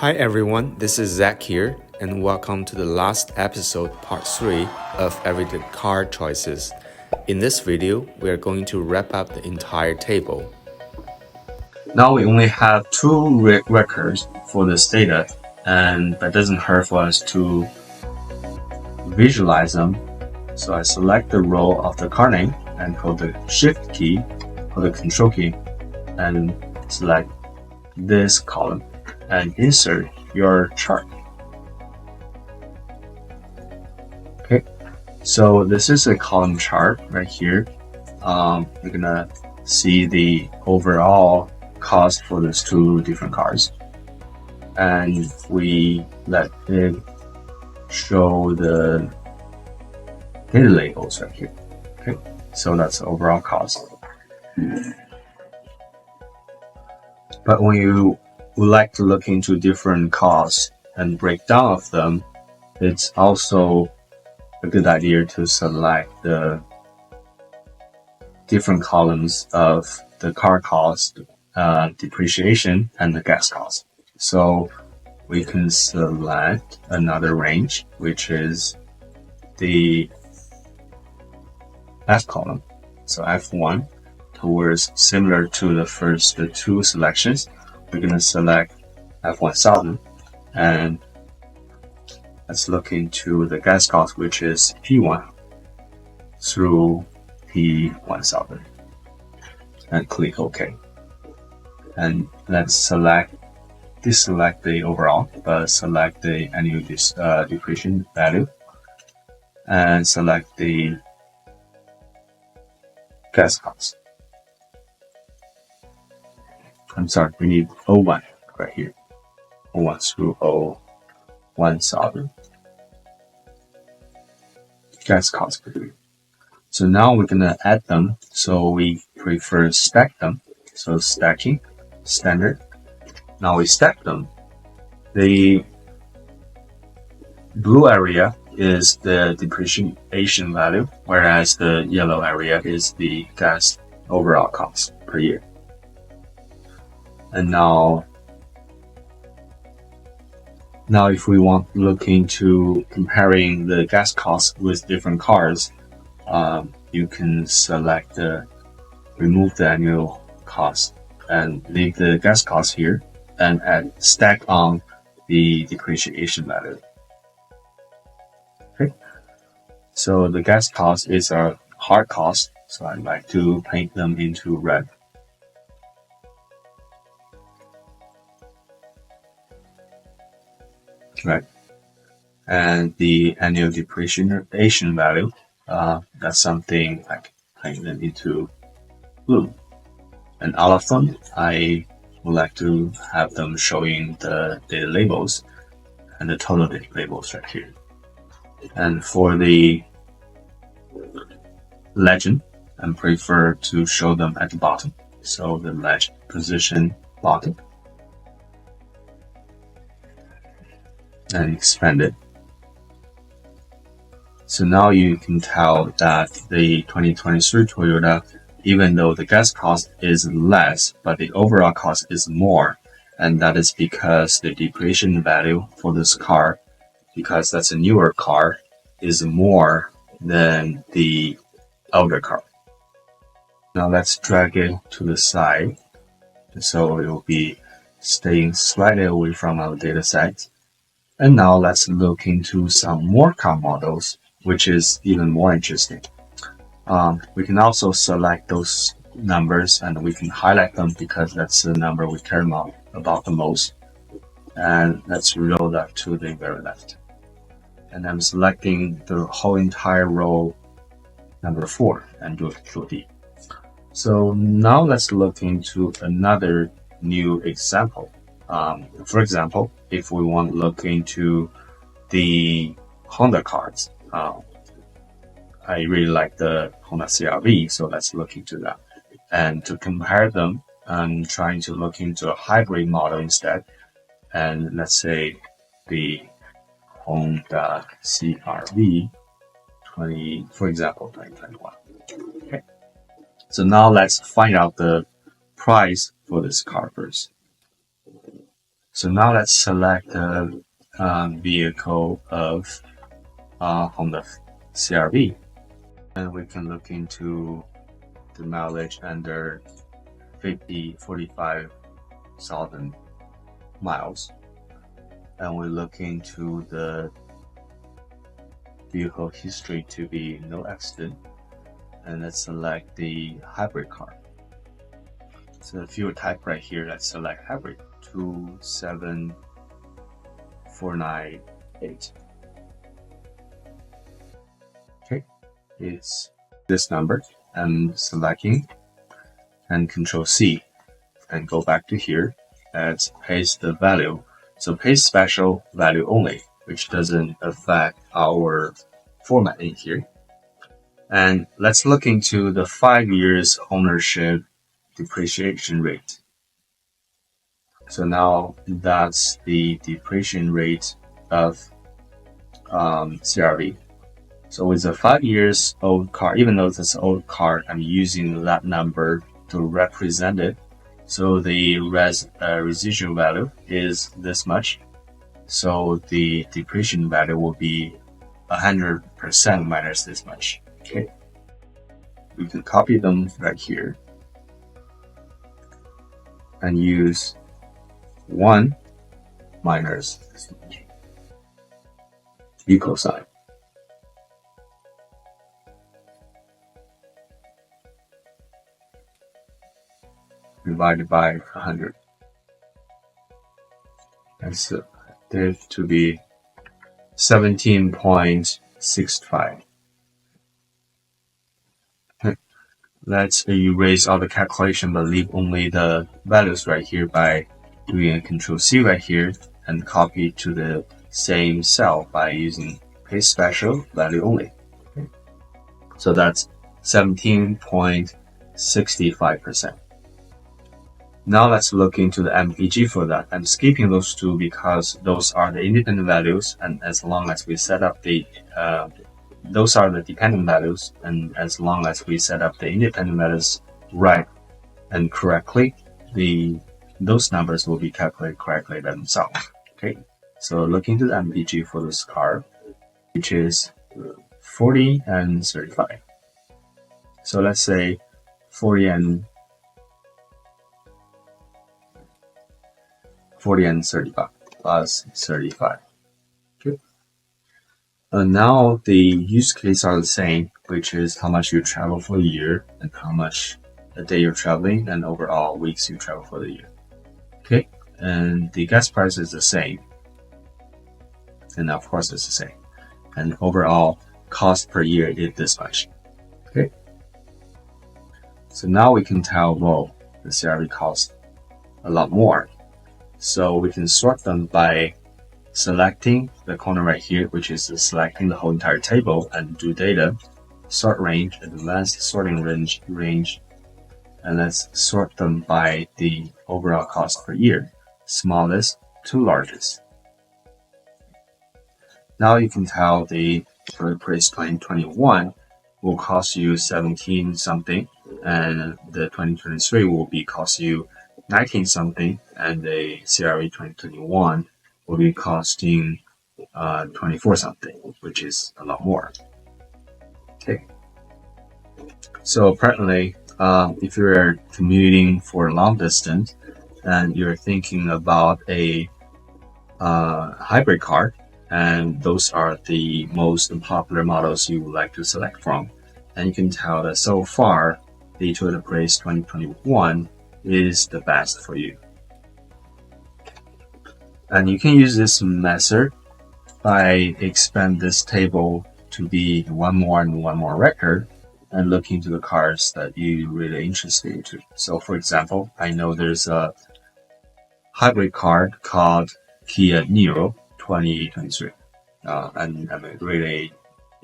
Hi everyone, this is Zach here, and welcome to the last episode, part 3 of Everyday Car Choices. In this video, we are going to wrap up the entire table. Now we only have two records for this data, and that doesn't hurt for us to visualize them. So I select the row of the car name and hold the Shift key or the Control key and select this column and insert your chart. Okay, so this is a column chart right here. You're gonna see the overall cost for these two different cars, and we let it show the data labels right here. Okay, so that's the overall cost. But when you would like to look into different costs and breakdown of them, it's also a good idea to select the different columns of the car cost, depreciation, and the gas cost. So we can select another range, which is the F column. So F1, towards similar to the first two selections, we're going to select F1000, and let's look into the gas cost, which is P1 through P1000, and click OK. And let's deselect the overall, but select the annual depreciation value, and select the gas cost. I'm sorry, we need O1 right here. O1 through O1000. Gas cost per liter. So now we're going to add them. So we prefer stack them. So stacking, standard. Now we stack them. The blue area is the depreciation value, whereas the yellow area is the gas overall cost per year. And now if we want to look into comparing the gas costs with different cars, you can select remove the annual cost and leave the gas cost here and add stack on the depreciation value. Okay, so the gas cost is our hard cost, so I'd like to paint them into red. Right, and the annual depreciation value, that's something like paint them into blue. And all of them, I would like to have them showing the data labels and the total data labels right here. And for the legend, I prefer to show them at the bottom. So the legend position bottom, and expand it. So now you can tell that the 2023 Toyota, even though the gas cost is less, but the overall cost is more. And that is because the depreciation value for this car, because that's a newer car, is more than the older car. Now let's drag it to the side, so it will be staying slightly away from our data set. And now let's look into some more car models, which is even more interesting. We can also select those numbers and we can highlight them because that's the number we care about the most. And let's roll that to the very left. And I'm selecting the whole entire row number 4 and do a Control D. So now let's look into another new example. For example, if we want to look into the Honda cars, I really like the Honda CR-V, so let's look into that. And to compare them, I'm trying to look into a hybrid model instead. And let's say the Honda CR-V 20, for example, 2021. Okay. So now let's find out the price for this car first. So now let's select the vehicle of Honda CRV, and we can look into the mileage under 45,000 miles, and we look into the vehicle history to be no accident, and let's select the hybrid car. So the fuel type right here, let's select hybrid 27498. Okay, it's this number. I'm selecting and Control C and go back to here and paste the value. So paste special value only, which doesn't affect our format in here. And let's look into the 5 years ownership depreciation rate. So now that's the depreciation rate of CRV. So with a 5 years old car, even though it's an old car, I'm using that number to represent it. So the residual value is this much. So the depreciation value will be 100% minus this much. Okay. We can copy them right here and use 1 minus this much equal sign. Divided by 100. That's it to be 17.65. Let's erase all the calculation but leave only the values right here by doing a Control C right here and copy to the same cell by using paste special value only. Okay. So that's 17.65%. Now let's look into the MPG for that. I'm skipping those two because those are the independent values, and as long as we set up the those are the dependent values, and as long as we set up the independent values right and correctly, those numbers will be calculated correctly by themselves. Okay, so look into the MPG for this car, which is 40 and 35. So let's say 40 and 35 plus 35. Okay. Now the use cases are the same, which is how much you travel for a year and how much a day you're traveling and overall weeks you travel for the year. Okay, and the gas price is the same, and of course it's the same, and overall cost per year is this much. Okay, so now we can tell, well, the CRV costs a lot more. So we can sort them by selecting the corner right here, which is selecting the whole entire table and do data, sort range, advanced sorting range, and let's sort them by the overall cost per year, smallest to largest. Now you can tell the price 2021 will cost you 17 something, and the 2023 will be cost you 19 something, and the CRV 2021 will be costing 24 something, which is a lot more. Okay. So apparently, if you're commuting for a long distance and you're thinking about a hybrid car, and those are the most popular models you would like to select from, and you can tell that so far the Toyota Prius 2021 is the best for you. And you can use this method by expand this table to be one more record and look into the cars that you really interested into. So for example, I know there's a hybrid car called Kia Niro 2023, and I'm really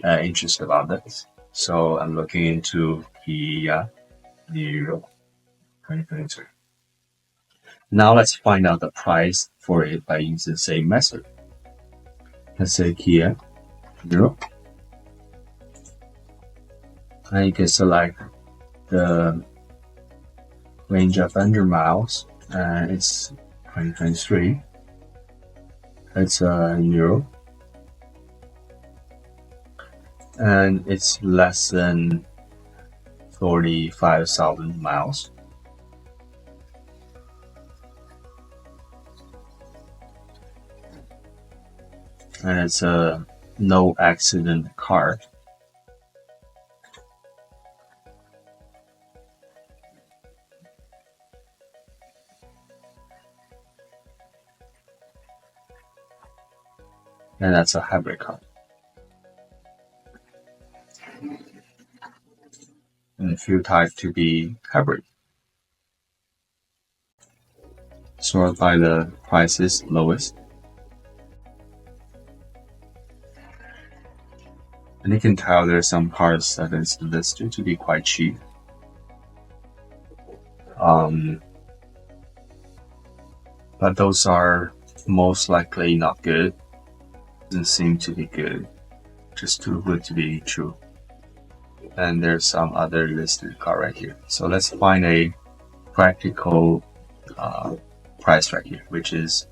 interested about this. So I'm looking into Kia Niro 2023. Now let's find out the price for it by using the same method. Let's say Kia Niro, and you can select the range of 100 miles, and it's 2023, It's in euro, and it's less than 45,000 miles. And it's a no accident car. And that's a hybrid car. And the fuel type to be hybrid. Sorted by the prices lowest. And you can tell there are some cars that is listed to be quite cheap. But those are most likely not good. Doesn't seem to be good. Just too good to be true. And there's some other listed car right here. So let's find a practical price right here, which is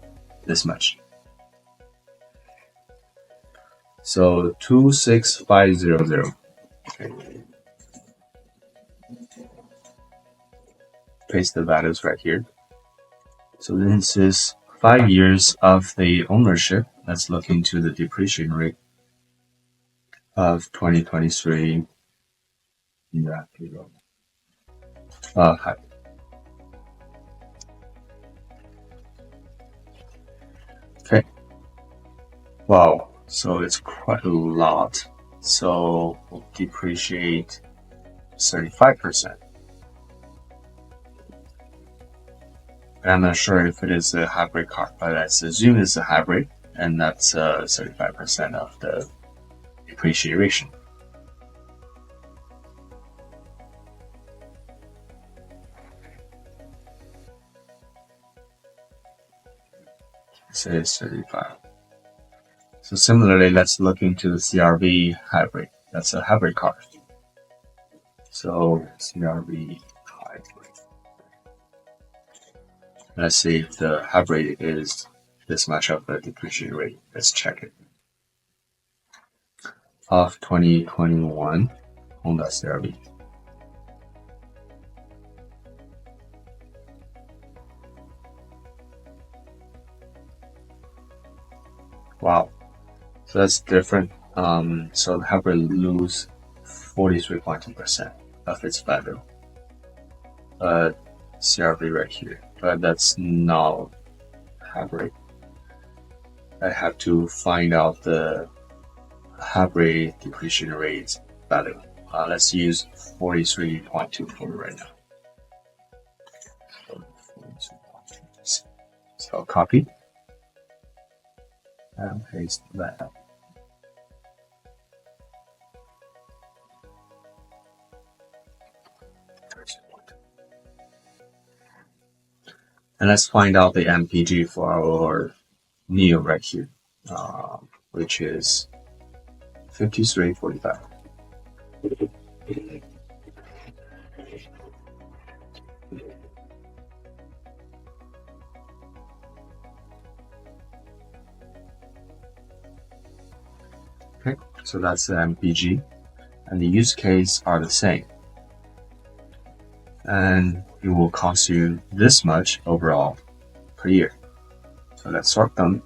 this much. So 26500. Okay. Paste the values right here. So this is 5 years of the ownership. Let's look into the depreciation rate of 2023. Yeah, here we go. Hi. Okay. Wow. So it's quite a lot. So we'll depreciate 35%. I'm not sure if it is a hybrid car, but let's assume it's a hybrid, and that's 35% of the depreciation. Say it's 35. So similarly, let's look into the CRV hybrid. That's a hybrid car. So CRV hybrid. Let's see if the hybrid is this much of a depreciation rate. Let's check it. Of 2021 Honda CRV. Wow, so that's different. So the hybrid lose 43.2% of its value. CRV right here, but that's not hybrid. I have to find out the hybrid depreciation rate value. Let's use 43.24 right now. So copy and paste that. And let's find out the MPG for our Neo right here, which is 53.45. Okay, so that's the MPG, and the use case are the same. And it will cost you this much overall per year. So let's sort them.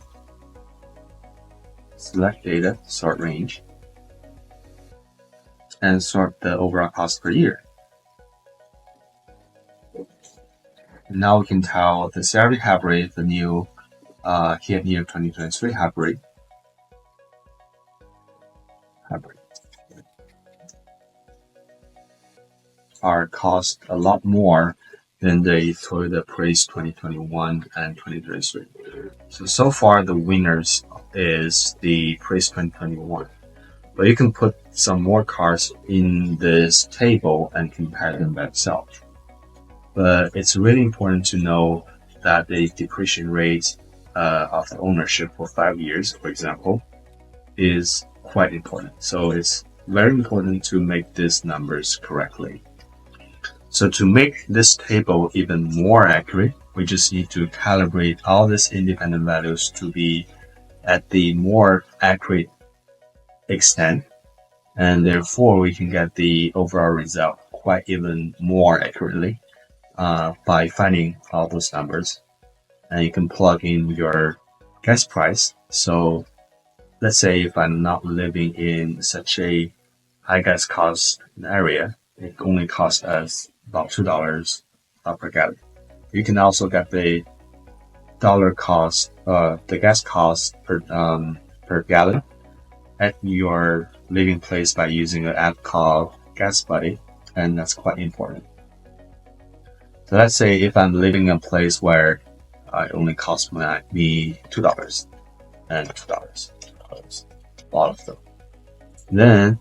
Select data, sort range, and sort the overall cost per year. Now we can tell the CRV hybrid, the new Kia Neo 2023 hybrid. Are cost a lot more than the Toyota Prius 2021 and 2023. So far the winners is the Prius 2021. But you can put some more cars in this table and compare them by itself. But it's really important to know that the depreciation rate of the ownership for 5 years, for example, is quite important. So it's very important to make these numbers correctly. So to make this table even more accurate, we just need to calibrate all these independent values to be at the more accurate extent, and therefore we can get the overall result quite even more accurately by finding all those numbers. And you can plug in your gas price. So let's say if I'm not living in such a high gas cost area, it only costs us about $2 per gallon. You can also get the dollar cost, the gas cost per gallon at your living place by using an app called Gas Buddy, and that's quite important. So let's say if I'm living in a place where it only costs me $2 and $2, a lot of them, then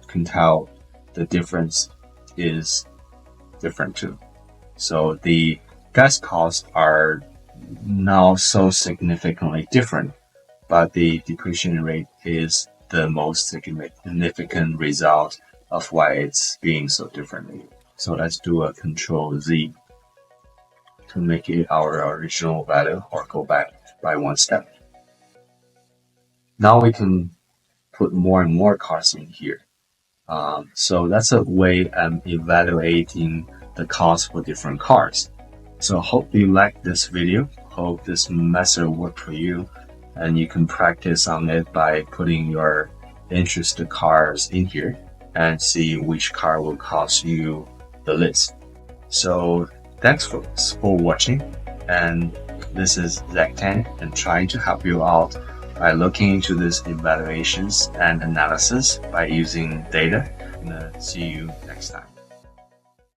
you can tell the difference is different too. So the gas costs are now so significantly different, but the depreciation rate is the most significant result of why it's being so differently. So let's do a Control Z to make it our original value or go back by one step. Now we can put more and more cars in here. So that's a way I'm evaluating the cost for different cars. So hope you like this video. Hope this method worked for you, and you can practice on it by putting your interested cars in here and see which car will cost you the least. So thanks for watching, and this is Zach Tan, and trying to help you out by looking into these evaluations and analysis by using data. And see you next time.